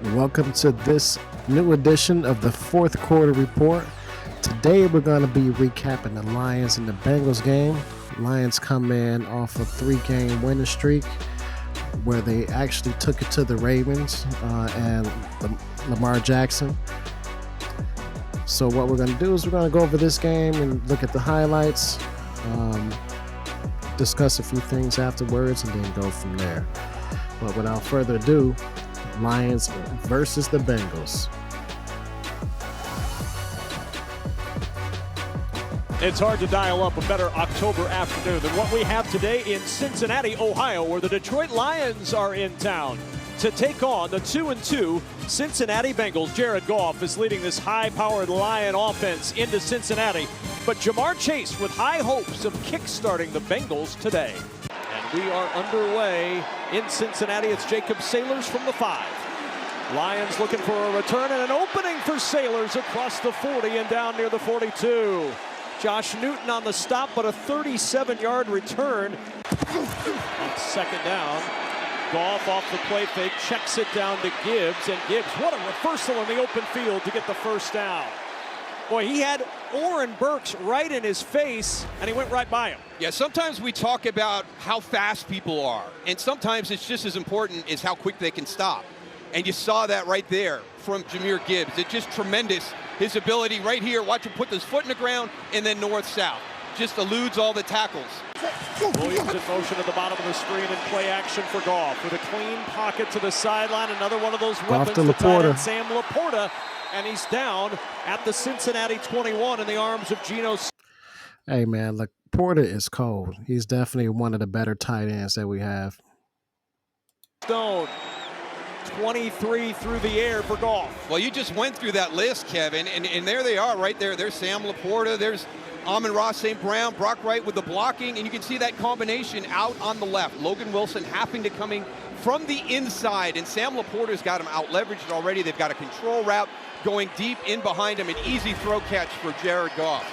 Welcome to this new edition of the fourth quarter report. Today we're going to be recapping the Lions and the Bengals game. Lions come in off a 3-game winning streak where they actually took it to the Ravens and Lamar Jackson. So what we're going to do is we're going to go over this game and look at the highlights, discuss a few things afterwards, and then go from there. But without further ado, Lions versus the Bengals. It's hard to dial up a better October afternoon than what we have today in Cincinnati, Ohio, where the Detroit Lions are in town to take on the 2-2 Cincinnati Bengals. Jared Goff is leading this high-powered Lion offense into Cincinnati, but Jamar Chase with high hopes of kick-starting the Bengals today. And we are underway in Cincinnati. It's Jacob Sailors from the 5. Lions looking for a return and an opening for Sailors across the 40 and down near the 42. Josh Newton on the stop, but a 37-yard return. On second down, Goff off the play fake, checks it down to Gibbs, and Gibbs, what a reversal in the open field to get the first down. Boy, he had Oren Burks right in his face, and he went right by him. Yeah, sometimes we talk about how fast people are, and sometimes it's just as important as how quick they can stop. And you saw that right there from Jahmyr Gibbs. It's just tremendous. His ability right here, watch him put his foot in the ground, and then north-south. Just eludes all the tackles. Williams in motion at the bottom of the screen in play action for Goff with a clean pocket to the sideline. Another one of those weapons to tight end Sam Laporta, and he's down at the Cincinnati 21 in the arms of Geno. Hey man, Laporta is cold. He's definitely one of the better tight ends that we have. Stone. 23 through the air for Goff. Well, you just went through that list, Kevin, and there they are right there. There's Sam Laporta, there's Amon-Ra St. Brown, Brock Wright with the blocking, and you can see that combination out on the left. Logan Wilson having to coming from the inside, and Sam Laporta's got him out-leveraged already. They've got a control route going deep in behind him, an easy throw catch for Jared Goff.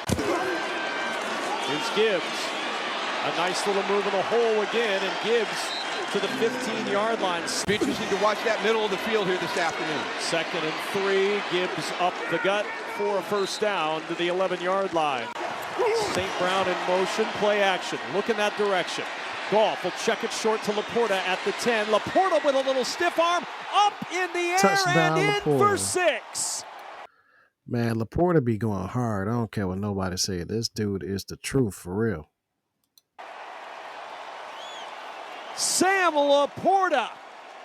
Here's Gibbs. A nice little move in the hole again, and Gibbs to the 15-yard line. Interesting to watch that middle of the field here this afternoon. 2nd and 3, Gibbs up the gut for a first down to the 11-yard line. St. Brown in motion, play action, look in that direction. Goff will check it short to Laporta at the 10. Laporta with a little stiff arm, up in the air. Touchdown, and in Laporta for 6. Man, Laporta be going hard. I don't care what nobody say. This dude is the truth for real. Sam Laporta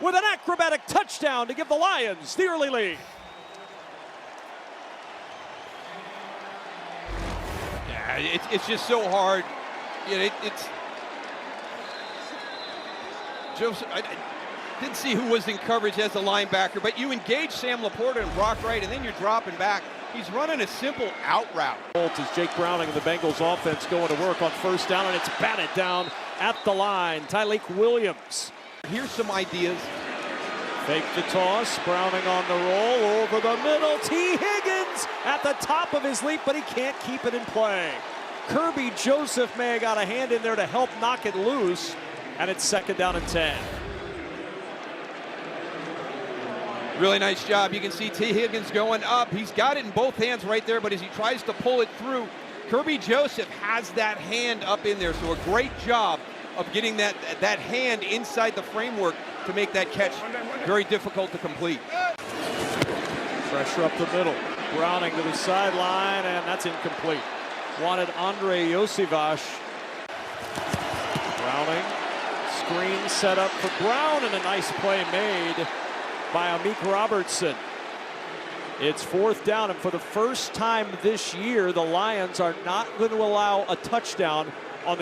with an acrobatic touchdown to give the Lions the early lead. Yeah, it's just so hard. You know, it's Joseph. I didn't see who was in coverage as a linebacker, but you engage Sam Laporta and Brock Wright, and then you're dropping back. He's running a simple out route. As Jake Browning of the Bengals offense going to work on first down, and it's batted down at the line. Tyleik Williams. Here's some ideas. Fake the toss, Browning on the roll, over the middle. T. Higgins at the top of his leap, but he can't keep it in play. Kirby Joseph may have got a hand in there to help knock it loose, and it's 2nd down and 10. Really nice job. You can see T. Higgins going up. He's got it in both hands right there, but as he tries to pull it through, Kirby Joseph has that hand up in there. So a great job of getting that hand inside the framework to make that catch very difficult to complete. Pressure up the middle. Browning to the sideline, and that's incomplete. Wanted Andre Iosivas. Browning. Screen set up for Brown, and a nice play made by Amik Robertson. It's 4th down, and for the first time this year, the Lions are not going to allow a touchdown on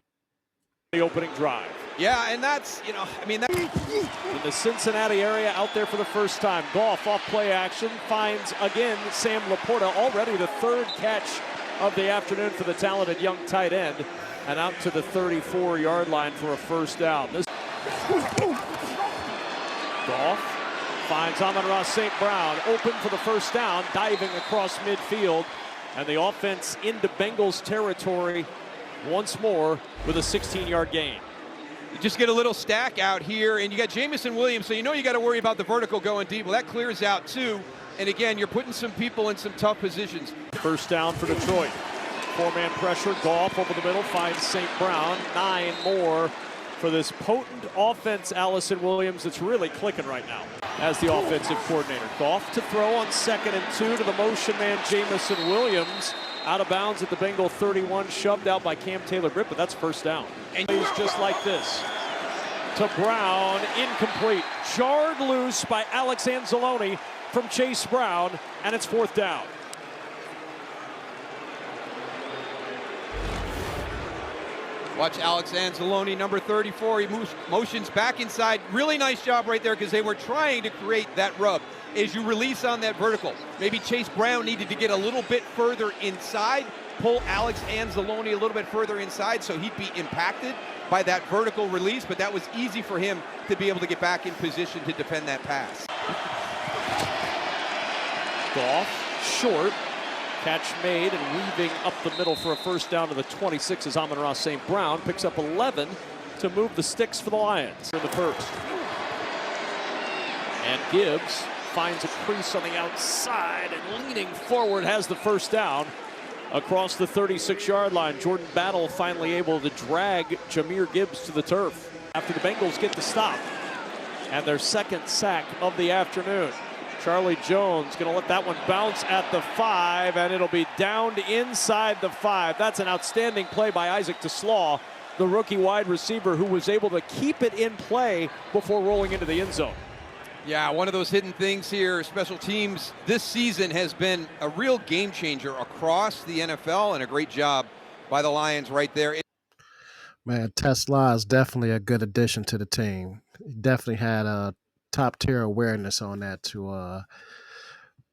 the opening drive. Yeah, and that's, you know, I mean, that in the Cincinnati area out there for the first time. Goff off play action finds again Sam Laporta, already the 3rd catch of the afternoon for the talented young tight end, and out to the 34-yard line for a first down. Goff finds Amon-Ra St. Brown open for the first down, diving across midfield, and the offense into Bengals territory once more with a 16-yard gain. You just get a little stack out here, and you got Jamison Williams, so you know you got to worry about the vertical going deep. Well, that clears out too. And again, you're putting some people in some tough positions. First down for Detroit. Four-man pressure. Goff over the middle finds St. Brown. 9 more for this potent offense, Allison Williams, that's really clicking right now as the offensive coordinator. Goff to throw on 2nd and 2 to the motion man, Jamison Williams. Out of bounds at the Bengal 31, shoved out by Cam Taylor-Britt, but that's first down. And he's just like this. To Brown, incomplete. Jarred loose by Alex Anzalone from Chase Brown, and it's 4th down. Watch Alex Anzalone, number 34. He motions back inside. Really nice job right there because they were trying to create that rub. As you release on that vertical, maybe Chase Brown needed to get a little bit further inside, pull Alex Anzalone a little bit further inside so he'd be impacted by that vertical release, but that was easy for him to be able to get back in position to defend that pass. Goff, short. Catch made and weaving up the middle for a first down to the 26 as Amon-Ra St. Brown picks up 11 to move the sticks for the Lions in the first. And Gibbs finds a crease on the outside and leaning forward has the first down across the 36-yard line. Jordan Battle finally able to drag Jahmyr Gibbs to the turf after the Bengals get the stop and their 2nd sack of the afternoon. Charlie Jones going to let that one bounce at the 5, and it'll be downed inside the 5. That's an outstanding play by Isaac TeSlaw, the rookie wide receiver who was able to keep it in play before rolling into the end zone. Yeah, one of those hidden things here. Special teams this season has been a real game changer across the NFL, and a great job by the Lions right there. Man, TeSlaw is definitely a good addition to the team. He definitely had a top-tier awareness on that to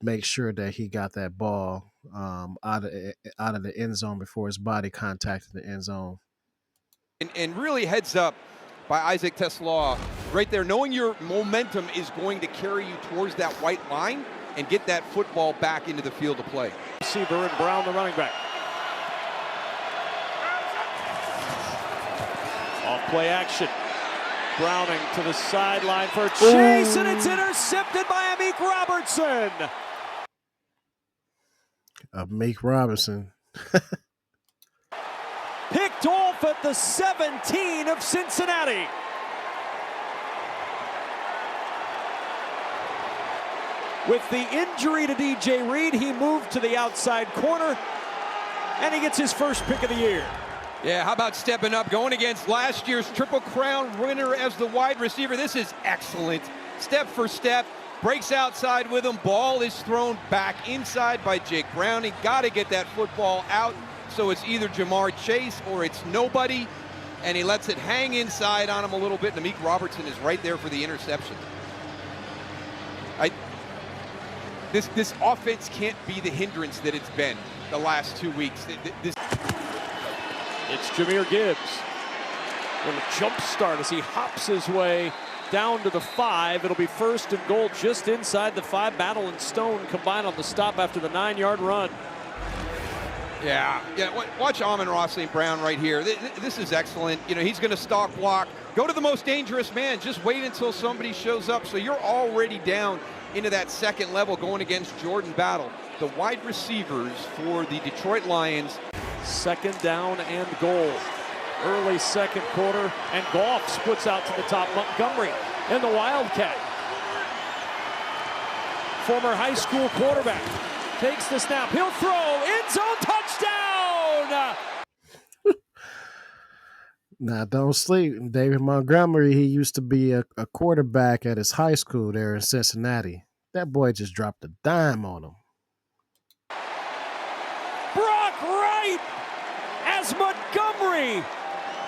make sure that he got that ball out of the end zone before his body contacted the end zone. And really heads up by Isaac TeSlaw right there, knowing your momentum is going to carry you towards that white line and get that football back into the field of play. Receiver and Brown, the running back. Off play action. Browning to the sideline for a chase, and it's intercepted by Amik Robertson. Amik Robinson. Picked off at the 17 of Cincinnati. With the injury to DJ Reed, he moved to the outside corner, and he gets his first pick of the year. Yeah, how about stepping up, going against last year's Triple Crown winner as the wide receiver. This is excellent. Step for step, breaks outside with him. Ball is thrown back inside by Jake Browning. Got to get that football out. So it's either Jamar Chase or it's nobody. And he lets it hang inside on him a little bit. And Amik Robertson is right there for the interception. This offense can't be the hindrance that it's been the last 2 weeks. It's Jahmyr Gibbs. With a jump start as he hops his way down to the 5. It'll be 1st and goal just inside the 5. Battle and Stone combine on the stop after the 9-yard run. Yeah. Watch Amon-Ra St. Brown right here. This is excellent. You know, he's going to stalk block. Go to the most dangerous man. Just wait until somebody shows up. So you're already down into that 2nd level going against Jordan Battle. The wide receivers for the Detroit Lions. 2nd down and goal. Early 2nd quarter, and Goff splits out to the top. Montgomery in the Wildcat. Former high school quarterback takes the snap. He'll throw. End zone touchdown! Now, don't sleep. David Montgomery, he used to be a quarterback at his high school there in Cincinnati. That boy just dropped a dime on him. Brock Wright as Montgomery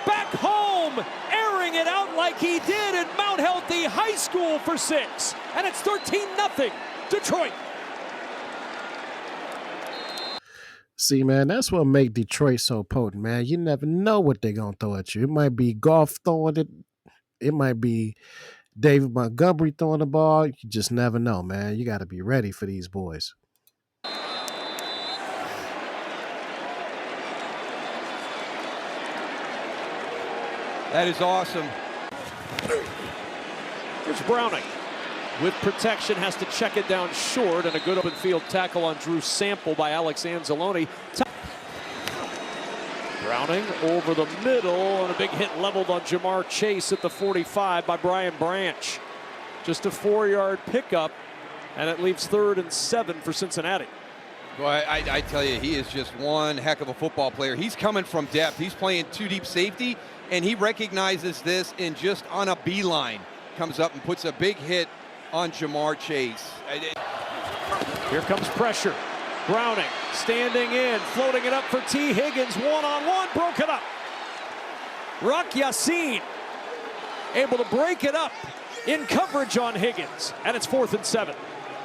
back home, airing it out like he did in Mount Healthy High School for 6. And it's 13-0 Detroit. See, man, that's what make Detroit so potent, man. You never know what they're going to throw at you. It might be Goff throwing it. It might be David Montgomery throwing the ball. You just never know, man. You got to be ready for these boys. That is awesome. Here's Browning. With protection, has to check it down short, and a good open field tackle on Drew Sample by Alex Anzalone. Browning over the middle, and a big hit leveled on Jamar Chase at the 45 by Brian Branch. Just a 4-yard pickup, and it leaves 3rd and 7 for Cincinnati. Well, I tell you, he is just one heck of a football player. He's coming from depth. He's playing 2 deep safety, and he recognizes this and just on a beeline comes up and puts a big hit on Jamar Chase. Here comes pressure. Browning standing in, floating it up for T. Higgins, one-on-one, broke it up. Rock Yassin able to break it up in coverage on Higgins, and it's 4th and 7.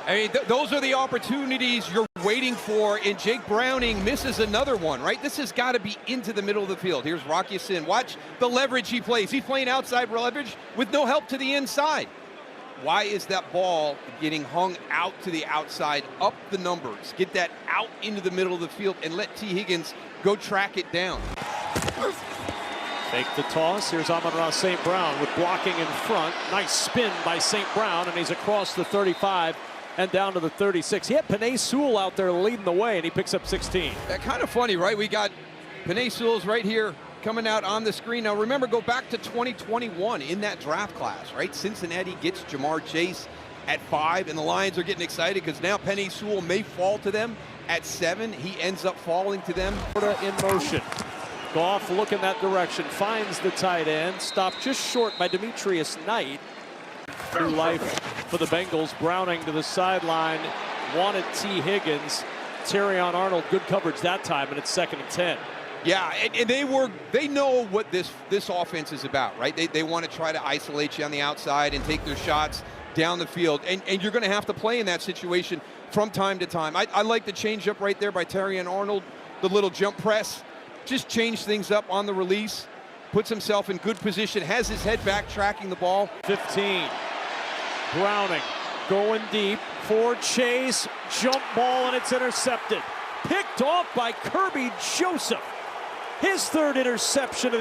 I mean, those are the opportunities you're waiting for, and Jake Browning misses another one, right? This has got to be into the middle of the field. Here's Rock Yassin. Watch the leverage he plays. He's playing outside leverage with no help to the inside. Why is that ball getting hung out to the outside, up the numbers? Get that out into the middle of the field and let T. Higgins go track it down. Take the toss. Here's Amon-Ra St. Brown with blocking in front. Nice spin by St. Brown, and he's across the 35 and down to the 36. He had Penei Sewell out there leading the way, and he picks up 16. Kind of funny, right? We got Penei Sewell's right here coming out on the screen. Now remember, go back to 2021 in that draft class, right? Cincinnati gets Jamar Chase at 5, and the Lions are getting excited because now Penei Sewell may fall to them at 7. He ends up falling to them. In motion. Goff looking that direction, finds the tight end, stopped just short by Demetrius Knight. New life for the Bengals. Browning to the sideline, wanted T. Higgins. Terrion Arnold, good coverage that time, and it's 2nd and 10. Yeah, and they know what this offense is about, right? They want to try to isolate you on the outside and take their shots down the field, and you're going to have to play in that situation from time to time. I like the change up right there by Terrion Arnold, the little jump press. Just change things up on the release, puts himself in good position, has his head back, tracking the ball. 15. Browning going deep for Chase. Jump ball, and it's intercepted. Picked off by Kirby Joseph. His 3rd interception.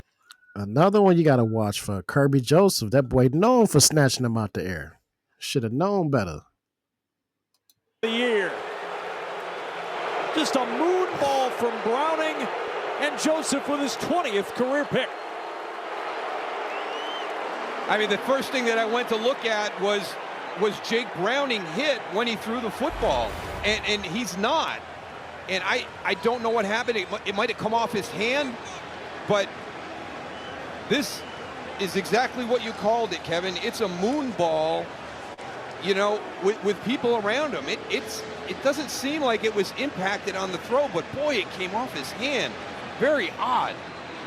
Another one you got to watch for Kirby Joseph. That boy known for snatching them out the air. Should have known better. The year. Just a moon ball from Browning, and Joseph with his 20th career pick. I mean, the first thing that I went to look at was Jake Browning hit when he threw the football, and he's not. And I don't know what happened. It might have come off his hand, but this is exactly what you called it, Kevin. It's a moon ball, you know, with people around him. It doesn't seem like it was impacted on the throw, but boy, it came off his hand. Very odd.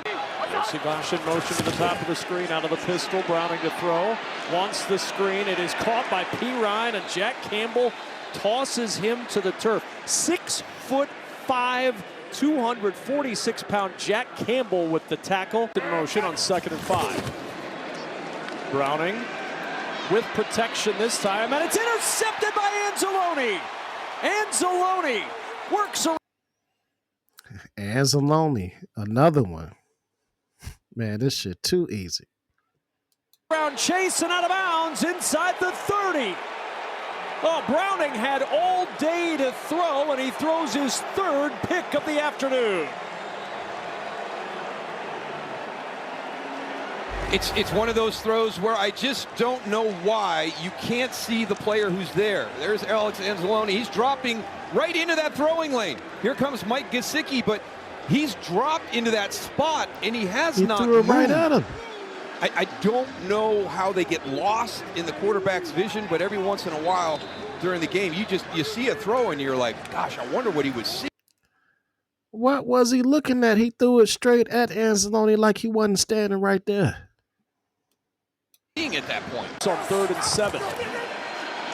Sivash in motion to the top of the screen, out of the pistol. Browning to throw. Wants the screen. It is caught by P. Ryan, and Jack Campbell tosses him to the turf. 6'5", 246-pound Jack Campbell with the tackle. In motion on 2nd and 5. Browning with protection this time, and it's intercepted by Anzalone. Anzalone works around. Anzalone, another one. Man, this shit too easy. Around Chase and out of bounds inside the 30. Oh, Browning had all day to throw, and he throws his 3rd pick of the afternoon. It's one of those throws where I just don't know why you can't see the player who's there. There's Alex Anzalone. He's dropping right into that throwing lane. Here comes Mike Gesicki, but he's dropped into that spot, and he has not moved. He threw it right at him. I don't know how they get lost in the quarterback's vision, but every once in a while during the game, you see a throw, and you're like, gosh, I wonder what he was seeing. What was he looking at? He threw it straight at Anzalone like he wasn't standing right there. At that point. It's on 3rd and 7.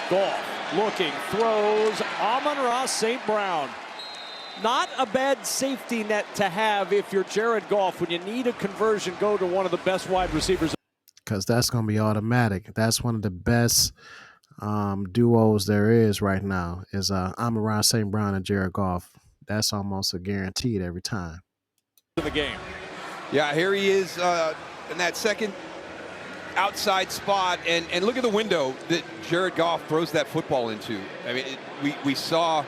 Goff looking, throws. Amon-Ra St. Brown. Not a bad safety net to have if you're Jared Goff. When you need a conversion, go to one of the best wide receivers. Because that's going to be automatic. That's one of the best duos there is right now is Amon-Ra St. Brown and Jared Goff. That's almost a guaranteed every time. In the game. Yeah, here he is in that second outside spot, and look at the window that Jared Goff throws that football into. I mean, we saw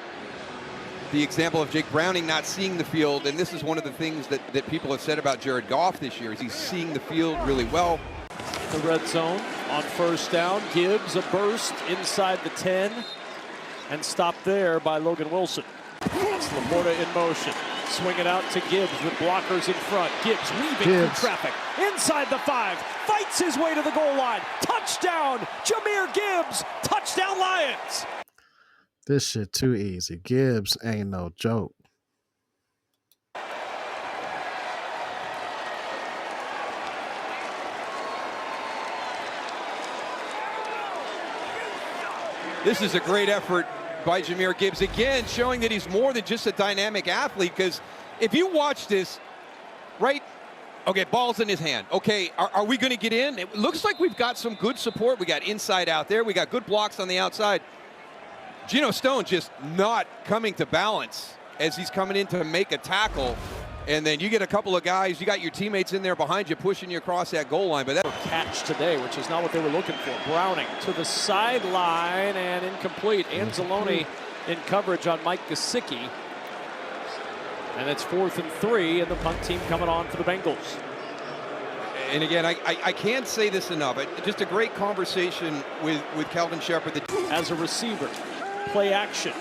the example of Jake Browning not seeing the field, and this is one of the things that people have said about Jared Goff this year, is he's seeing the field really well. The red zone on first down. Gibbs a burst inside the 10 and stopped there by Logan Wilson. It's Laporta in motion. Swing it out to Gibbs with blockers in front. Gibbs weaving through traffic. Inside the 5. Fights his way to the goal line. Touchdown, Jahmyr Gibbs. Touchdown, Lions. This shit too easy. Gibbs ain't no joke. This is a great effort by Jahmyr Gibbs, again showing that he's more than just a dynamic athlete, because if you watch this, right, okay, ball's in his hand. Okay, are we going to get in? It looks like we've got some good support. We got inside out there. We got good blocks on the outside. Geno Stone just not coming to balance as he's coming in to make a tackle. And then you get a couple of guys, you got your teammates in there behind you pushing you across that goal line. But that catch today, which is not what they were looking for. Browning to the sideline and incomplete. Anzalone in coverage on Mike Gesicki. And it's 4th and 3, and the punt team coming on for the Bengals. And again, I can't say this enough. Just a great conversation with Kelvin Shepard. As a receiver, play action.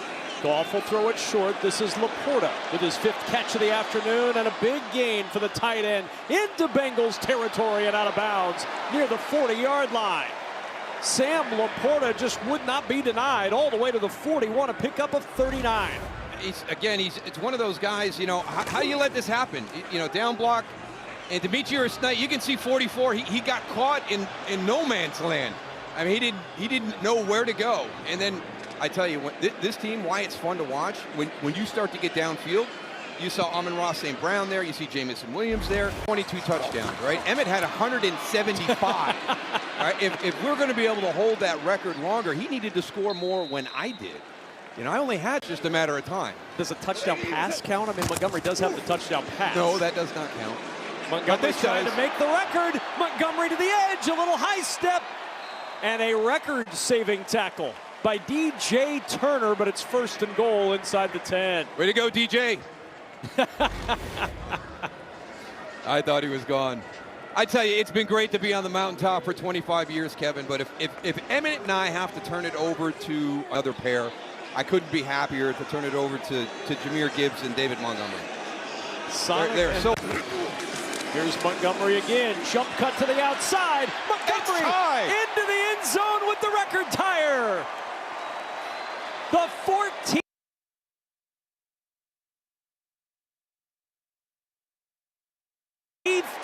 Goff will throw it short. This is Laporta with his 5th catch of the afternoon, and a big gain for the tight end into Bengals territory and out of bounds near the 40-yard line. Sam Laporta just would not be denied all the way to the 41, a pickup of 39. It's one of those guys, you know, how do you let this happen? You know, down block, and Demetrius Knight, you can see 44, he got caught in no man's land. I mean, he didn't know where to go. And then I tell you, this team, why it's fun to watch, when you start to get downfield, you saw Amon-Ra St. Brown there, you see Jamison Williams there, 22 touchdowns, right? Emmett had 175. Right? If we're going to be able to hold that record longer, he needed to score more when I did. You know, I only had just a matter of time. Does a touchdown pass count? I mean, Montgomery does have the touchdown pass. No, that does not count. Montgomery's trying to make the record. Montgomery to the edge, a little high step, and a record-saving tackle by DJ Turner, but it's 1st and goal inside the 10. Way to go, DJ. I thought he was gone. I tell you, it's been great to be on the mountaintop for 25 years, Kevin, but if Emmett and I have to turn it over to another pair, I couldn't be happier to turn it over to Jahmyr Gibbs and David Montgomery. Here's Montgomery again. Jump cut to the outside. Montgomery into the end zone with the record tire. The 14th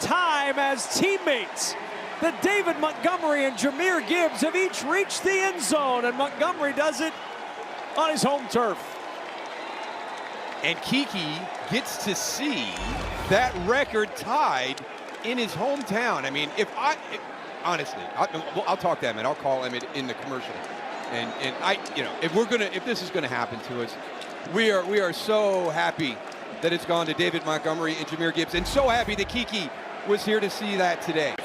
time as teammates that David Montgomery and Jahmyr Gibbs have each reached the end zone, and Montgomery does it on his home turf. And Kiki gets to see that record tied in his hometown. I mean, honestly, I'll talk to Emmett. I'll call Emmett in the commercial. And you know, if this is gonna happen to us, we are so happy that it's gone to David Montgomery and Jahmyr Gibbs, and so happy that Kiki was here to see that today.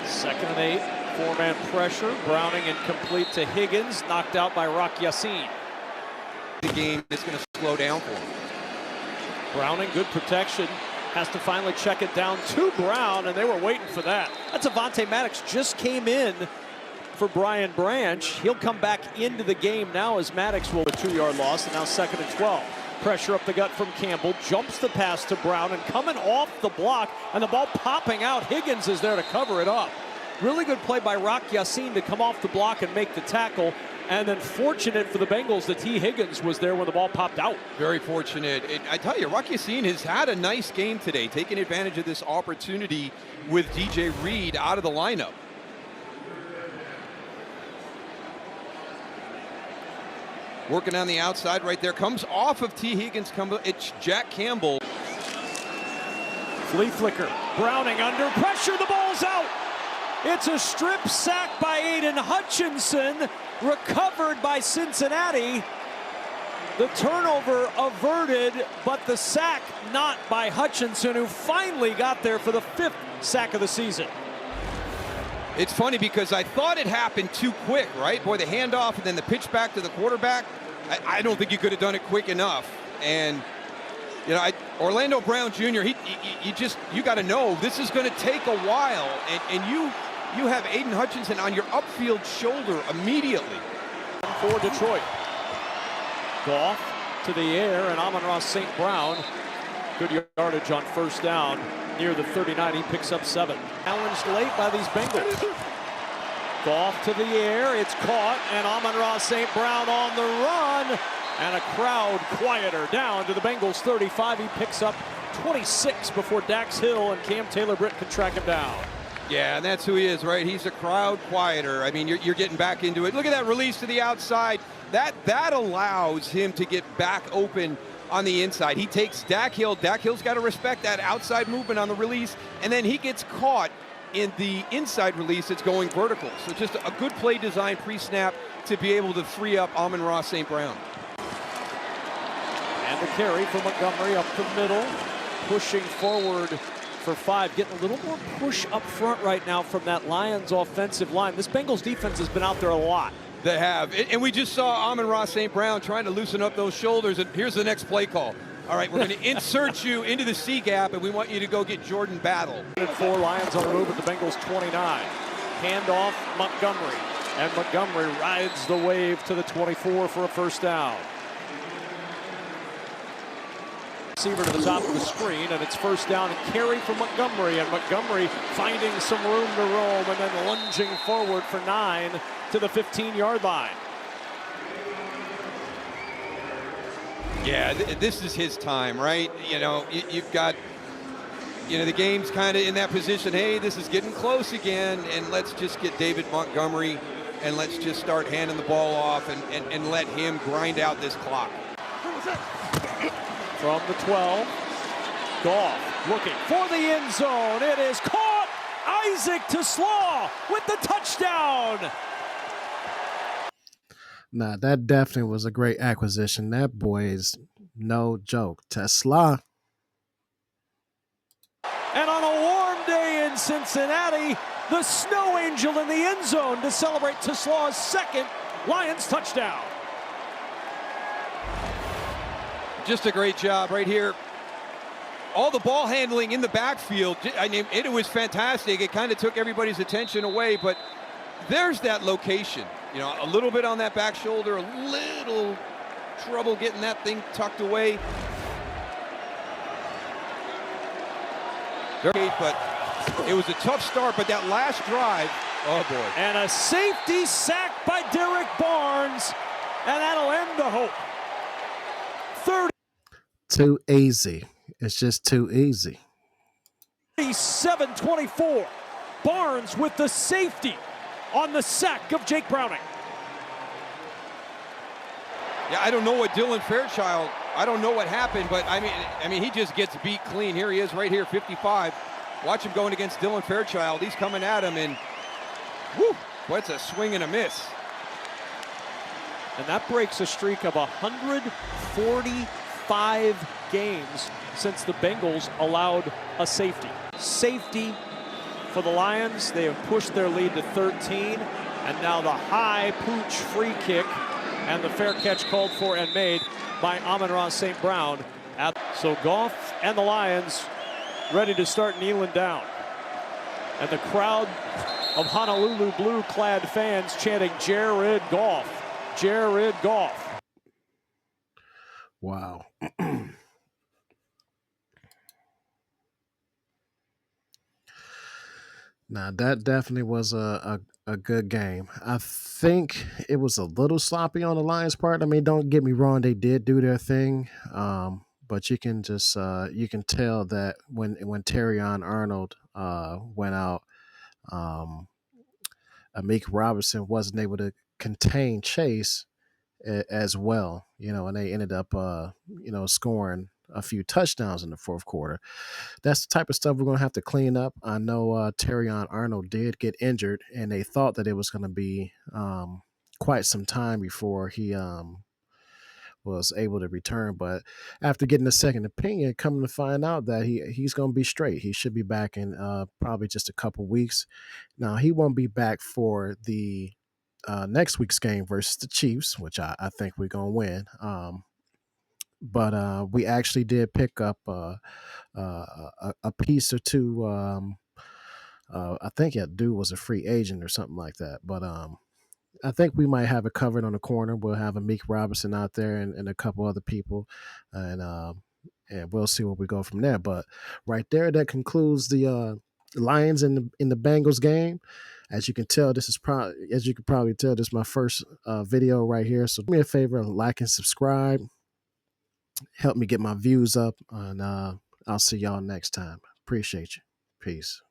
2nd and 8, 4-man pressure. Browning incomplete to Higgins, knocked out by Rock Yassin. The game is going to slow down for him. Browning, good protection, has to finally check it down to Brown, and they were waiting for that. That's Avonte Maddox just came in for Brian Branch. He'll come back into the game now as Maddox will a 2-yard loss, and now 2nd and 12. Pressure up the gut from Campbell, jumps the pass to Brown, and coming off the block, and the ball popping out. Higgins is there to cover it up. Really good play by Rock Yassin to come off the block and make the tackle. And then fortunate for the Bengals that T. Higgins was there when the ball popped out. Very fortunate. I tell you, Rock Yassin has had a nice game today, taking advantage of this opportunity with DJ Reed out of the lineup. Working on the outside right there. Comes off of T. Higgins. It's Jack Campbell. Flea flicker. Browning under pressure. The ball's out. It's a strip sack by Aiden Hutchinson. Recovered by Cincinnati. The turnover averted, but the sack not by Hutchinson, who finally got there for the 5th sack of the season. It's funny because I thought it happened too quick, right? Boy, the handoff and then the pitch back to the quarterback. I don't think you could have done it quick enough. And, you know, Orlando Brown Jr., you got to know this is going to take a while. And you have Aiden Hutchinson on your upfield shoulder immediately. For Detroit. Goff to the air, and Amon-Ra St. Brown. Good yardage on first down near the 39. He picks up 7. Challenged late by these Bengals. Goff to the air. It's caught, and Amon-Ra St. Brown on the run. And a crowd quieter down to the Bengals 35. He picks up 26 before Dax Hill and Cam Taylor-Britt can track him down. Yeah, and that's who he is, right? He's a crowd quieter. I mean, you're getting back into it. Look at that release to the outside. That allows him to get back open on the inside. He takes Dak Hill. Dak Hill's got to respect that outside movement on the release, and then he gets caught in the inside release. It's going vertical. So just a good play design pre-snap to be able to free up Amon-Ra St. Brown. And the carry for Montgomery up the middle, pushing forward for 5, getting a little more push up front right now from that Lions offensive line. This Bengals defense has been out there a lot. They have, and we just saw Amon-Ra St. Brown trying to loosen up those shoulders, and here's the next play call. All right, we're going to insert you into the C gap, and we want you to go get Jordan Battle. 4 Lions on the move at the Bengals 29. Handoff Montgomery, and Montgomery rides the wave to the 24 for a first down. Receiver to the top of the screen, and it's first down and carry for Montgomery, and Montgomery finding some room to roam and then lunging forward for 9 to the 15-yard line. Yeah, this is his time, right? You know, you've got, you know, the game's kind of in that position. Hey, this is getting close again, and let's just get David Montgomery, and let's just start handing the ball off and let him grind out this clock. From the 12, Goff looking for the end zone. It is caught. Isaac TeSlaa with the touchdown. Nah, that definitely was a great acquisition. That boy is no joke. TeSlaa. And on a warm day in Cincinnati, the Snow Angel in the end zone to celebrate TeSlaa's 2nd Lions touchdown. Just a great job right here. All the ball handling in the backfield, I mean, it was fantastic. It kind of took everybody's attention away, but there's that location. You know, a little bit on that back shoulder, a little trouble getting that thing tucked away. But it was a tough start, but that last drive, oh boy. And a safety sack by Derek Barnes, and that'll end the hope. 30. Too easy. It's just too easy. 37-24. Barnes with the safety on the sack of Jake Browning. Yeah, I don't know what Dylan Fairchild, I don't know what happened, but I mean, he just gets beat clean. Here he is right here, 55. Watch him going against Dylan Fairchild. He's coming at him, and whoo, what's a swing and a miss. And that breaks a streak of 145 games since the Bengals allowed a safety. Safety for the Lions. They have pushed their lead to 13. And now the high pooch free kick and the fair catch called for and made by Amon-Ra St. Brown. So Goff and the Lions ready to start kneeling down. And the crowd of Honolulu blue-clad fans chanting, Jared Goff. Jared Goff. Wow. Now that definitely was a good game. I think it was a little sloppy on the Lions' part. I mean, don't get me wrong, they did do their thing, but you can just you can tell that when Terrion Arnold went out, Amik Robertson wasn't able to contain Chase as well, you know, and they ended up, you know, scoring a few touchdowns in the fourth quarter. That's the type of stuff we're going to have to clean up. I know Terrion Arnold did get injured, and they thought that it was going to be quite some time before he was able to return. But after getting a second opinion, coming to find out that he's going to be straight. He should be back in probably just a couple weeks. Now he won't be back for the next week's game versus the Chiefs, which I think we're going to win. But we actually did pick up a piece or two. I think that dude was a free agent or something like that. But I think we might have it covered on the corner. We'll have a Meek Robinson out there and a couple other people, and we'll see where we go from there. But right there, that concludes the Lions in the Bengals game. As you can tell, as you can probably tell, this is my first video right here. So do me a favor, like and subscribe. Help me get my views up, and I'll see y'all next time. Appreciate you. Peace.